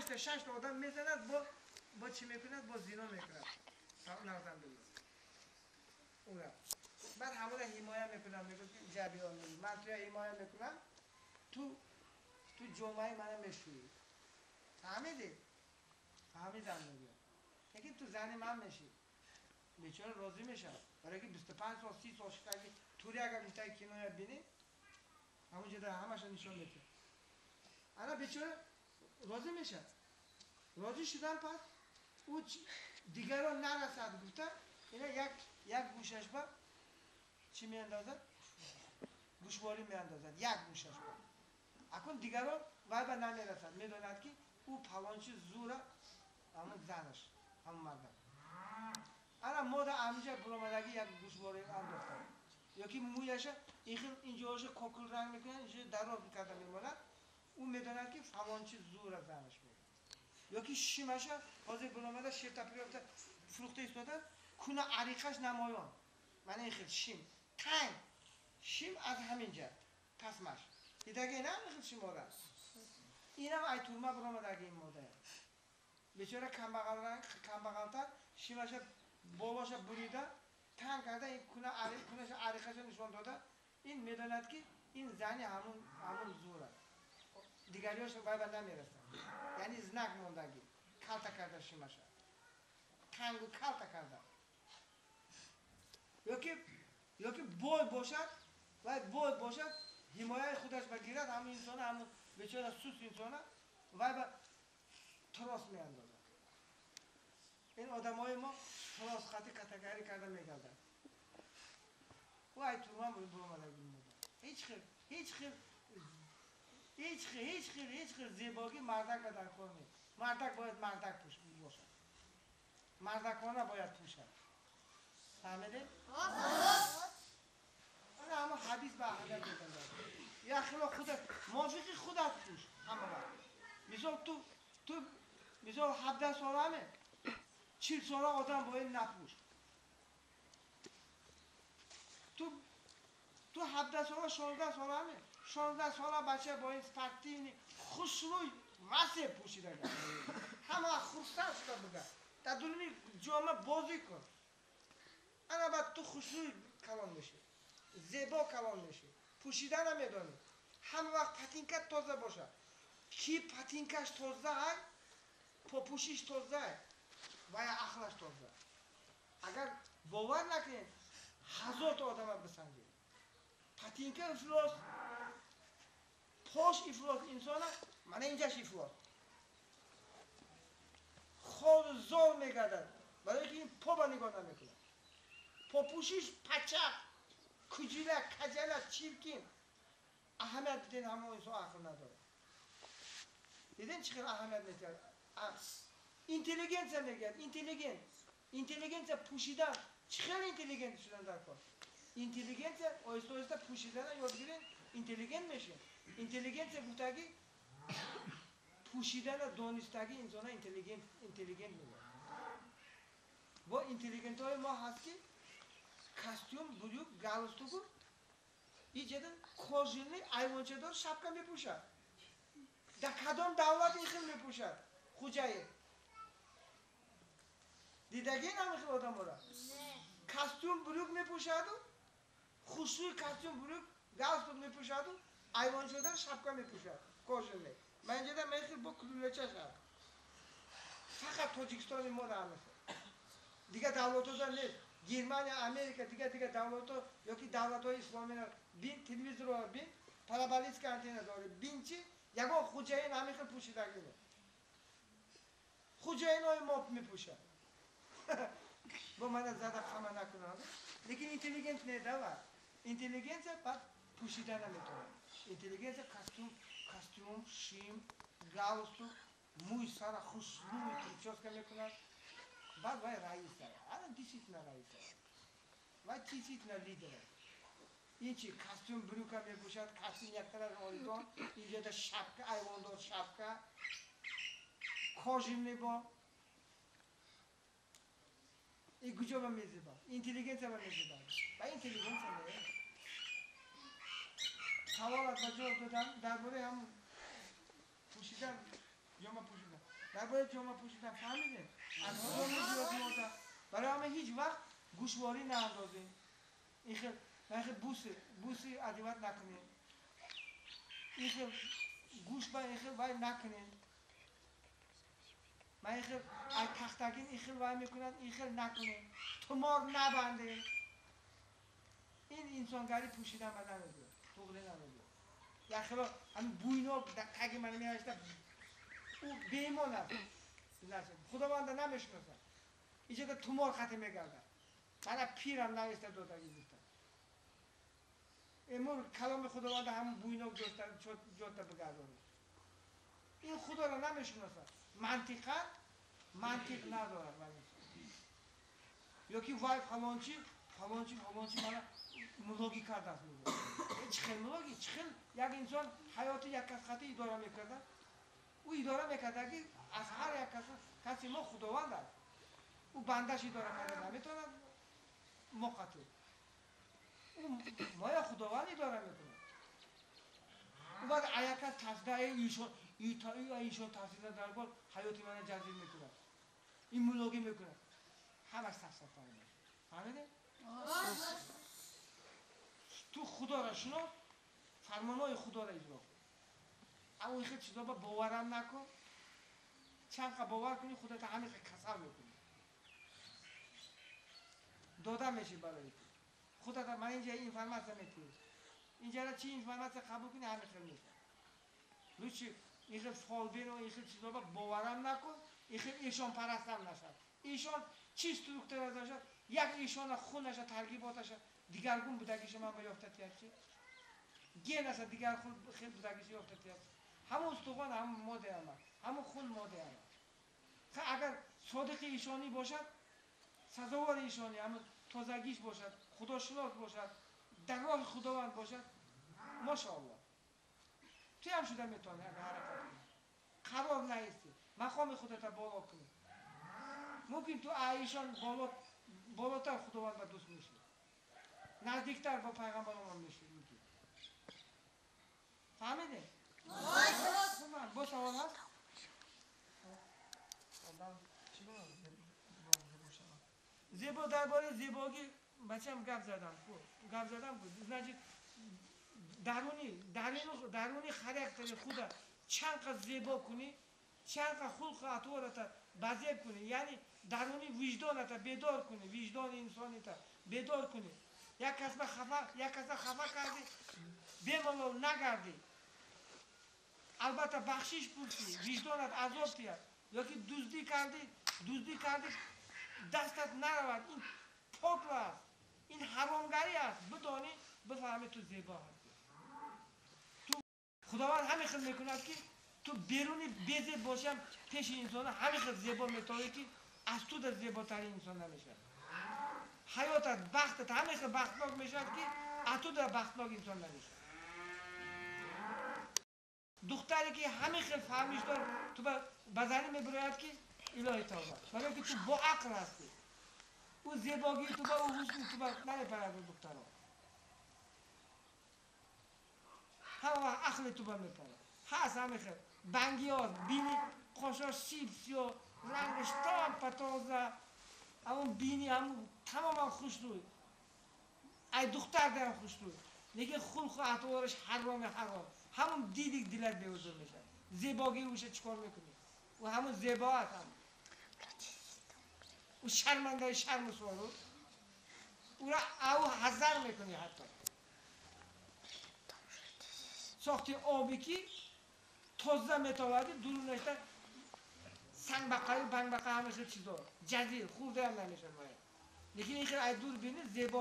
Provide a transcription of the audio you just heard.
5 تا آدم میزند با چی میکند؟ با زنا میکند. نازم بگید. اون بعد همه را حمایت میکنم میگه که جبیان میگه من توی حمایت میکنم تو جامعه منم میشویی. فهمیدی؟ فهمیدم میگه. لیکن تو زن من میشی. بیچاره راضی میشه. برای که 25 سال 30 سال شکلی توری اگر میتای کنایت بینی همونجا در همش نشان میده. انا بیچاره راضی میشه. راضی شدن پس او دیگران نرسد گفته اینا یک گوشش با چی میاندازد؟ گوشواری میاندازد یک گوشش با اکن دیگران وای با نمیرسد میداند که او پلانچی زوره همون زنش همون مردم انا ماده همینجا برامدگی یک گوشواری انداختن یا که مویش اینجاش کوکل رنگ میکنن اینجا دراب میکرده میماند او میداند که پلانچی زوره زنش میده یا که شیمش حاضر برامده شیر تپریافته فروخته ایستاده کنه عریقش نمایان من این خیلی شیم تنگ شیم از همینجا پسمش دیده که این هم میخواد شیم آره این هم ای تورمه برامده اگه این ماده بیچاره کمبغلتر شیمش بالاش بریده تنگ کرده این کنه عریقش نشان داده این میداند که این زنی همون زوره دیگریاش باید به نمیرسن یعنی زنک موندگی کلتا کرده شیمش تنگ و کلتا کرده یا که بای باشد و بای باشد حمایه خودش بگیرد همون انسانه همون بیچاره سوس انسانه و به تراس میاندازد این آدم های ما تراس خطی کتگری کرده میگردن و ای تورمان برامده بینید هیچ خیل زیباگی مردک را در کار نیست مردک باید مردک باشد مردکانه باید پوشد فهمیده؟ انا همه حدیث به حدیث میکنده یا خیلی خودت موافقی خودت پوش همه وقت مثال 17 ساله همه 40 ساله آدم باید نپوش تو 17 ساله 16 ساله همه 16 ساله بچه باید سپرتینی خوشروی واسه پوشیده همه خوشتر شده بگه در دلمی جامعه بازی کن انا بعد تو خوشروی کلان میشه زیبا کلان میشه پوشیدن هم میدانی همه وقت پتینکت تازه باشه کی پتینکش تازه های پاپوشیش تازه های و یا اخلش تازه اگر باور نکنید هزار تا آدم هم بسنجید پتینکه افلاس پاش افلاس انسان من اینجاش افلاس خود زار میگردد برای که این پا با نگاه نمیکنه پاپوشیش پچک کجیله کجله چیرکین اهمیت دیدین همه انسان عقل نداره دیدین چقدر اهمیت میتونه اینتلیگنس هم میگن اینتلیگنس پوشیدن چقدر اینتلیگنس شدن در کار اینتلیگنس آیسته آیسته پوشیدن یاد گیرین اینتلیگنت میشه اینتلیگنس گفتگی پوشیدن دانستگی انسان اینتلیگنت میگن با اینتلیگنت های ما هست که کاستیوم بلوک گالستوگو ایجاده کاژنی ایوانچه دار شپکه میپوشد در کدام دولت این خیلی میپوشد خوجایی دیدگی نمیخواد آدم را کاستیوم بلوک میپوشد و خوشوی کاستیوم بلوک گالستوگ میپوشد و ایوانچه دار شپکه میپوشد کاژنی من اینجا میخواد با کلولچه شد فقط تاجیکستان ما را میخواد دیگه دولت ها نیست گرمانیا امریکا دیگه دولت ها یا که دولت های اسلامی را بین تلویزیون را بین پرابالیسک آنتنا داره بین چی یکو خوجاین همیشه پوشیدگی نه خوجاین های ما میپوشن با من زده خمه نکنم لیکن اینتلیگنت نه داره اینتلیگنس بعد پوشیدن نمیتونه اینتلیگنس کاستیوم شیم گالستوگ موی سر خوش روی پرچاسکه میکنن بعد وای رئیس داره الان دیسیپلین رئیس داره وای دیسیپلین لیدر این چی کاستیوم بلوکا میپوشد کاستیوم یک طرف آریدان اینجا در شپکه ایواندار شپکه کاژیم با این کجا با میزیبا اینتلیگنس با میزیبا با اینتلیگنس نه سوالات جواب دادم درباره هم پوشیدن یا ما پوشیدن درباره جامعه پوشیدن فهمیده؟ از خدا میگیرد موتا. برای همه هیچ وقت گوشواری ناندازین. این خیلی بوسی ادیوت نکنین. این خیلی گوش با این خیلی وای نکنین. من این خیلی از تختگین این خیلی وای میکنن این خیلی نکنین. تومار نبندین. این انسانگری پوشیدن من نمیدونم. توغله نمیدونم. یا خیلی همین بوینو تگی من میاشتم. او بیمون است. خداوند نمیشناسه. اینجا تومار خطی میگردن. من پیرم نوشته دادگی گفتم. امور کلام خداوند همون بوینو جوتا بگردانه. این خدا را نمیشناسه. منطق نداره. یا که وای فلانچی من ملوگی کرده است. چخیل ملوگی چخیل یک انسان حیات یک کس خطی اداره میکرده. او اداره میکرده که از هر یک کسی ما خداوند است. او بندش اداره کرده نمیتونه ما خطی. او ما یا خداوند اداره میکنه. او بعد یک کس تصده ایشون تصده در گل حیاتی من جزیر میکنه. این ملوگی میکنه. همش سفسف فهمیده؟ تو خدا را شناس فرمانهای خدا را اجرا کن. اما این خیلی چیزا باورم نکن. چند باور کنی خودت همه کسر میکنی. داده میشه برای تو. خودت من اینجا اینفرماسیون میتونی. اینجا را چی اینفرماسیون قبول کنی همه خیلی میشه. روچی این خیلی فالبین و این خیلی چیزا باورم نکن. این خیلی ایشان پرستم نشد. ایشان چی استروکتور داشت؟ یک ایشان خونش ترکیباتش دیگرگون بودگیش من بیافتتی هستی. گین است دیگر خون خیلی بودگیش یافتتی هستی. همون استخوان همون ماده آمد. همون خون ماده آمد. اگر صادق ایشانی باشد سزاوار ایشانی همون تازگیش باشد خداشناس باشد در راه خداوند باشد ماشاءالله توی هم شده میتونه اگر حرکت کنی قرار نیستی مقام خودت بالا کنی ممکن تو ایشان بالاتر خداوند با دوست میشی نزدیکتر با پیغمبران میشی ممکن فهمیده؟ با سوال هست؟ زیبا درباره زیبایی بچه‌م گپ زدم значит درونی خاراکتر خود چند زیبا کنی چند خلق اطوارت بازیاب کنی یعنی درونی وجدانت بیدار کنی وجدان انسانیت بیدار کنی یک کس خفا کردی بمالو نگردی البته بخشش پرسی وجدانت عذاب تیاد یا که دزدی کردی دستت نرود این پاک است این حرامگری است بدانی بفهمی تو زیبا هستی تو خداوند همین خیلی میکند که تو بیرونی بیزه باشم پیش انسان همین خیلی زیبا میتونه که از تو در زیباترین انسان نمیشه حیاتت بختت همین خیلی بختناک میشد که از تو در بختناک انسان نمیشه دختری که همین خیلی فهمیش دار تو بزنی میبراید که الهی توبه برای که تو با عقل هستی او زیباگی تو با او حسنی تو با نمیپرد دخترها همه عقل تو با میپرد هست همه خیلی بنگی ها بینی خوشا سیبسی و رنگش تام پتازه همون بینی همون تمام خوش روی ای دختر درم خوش روی لیکن خلق و اطوارش حرام همون دیدی دلت بیوزور میشه زیباگی اوشه چکار میکنی و همون زیبا هست هم او شرمنده شرم سوارو او را او حذر میکنی حتی ساختی آبی که تازه میتواردی درونش در سنگ بقایی بنگ بقایی همه چیزا جزیر خورده هم نمیشه لیکن این خیلی دور بینی زیبا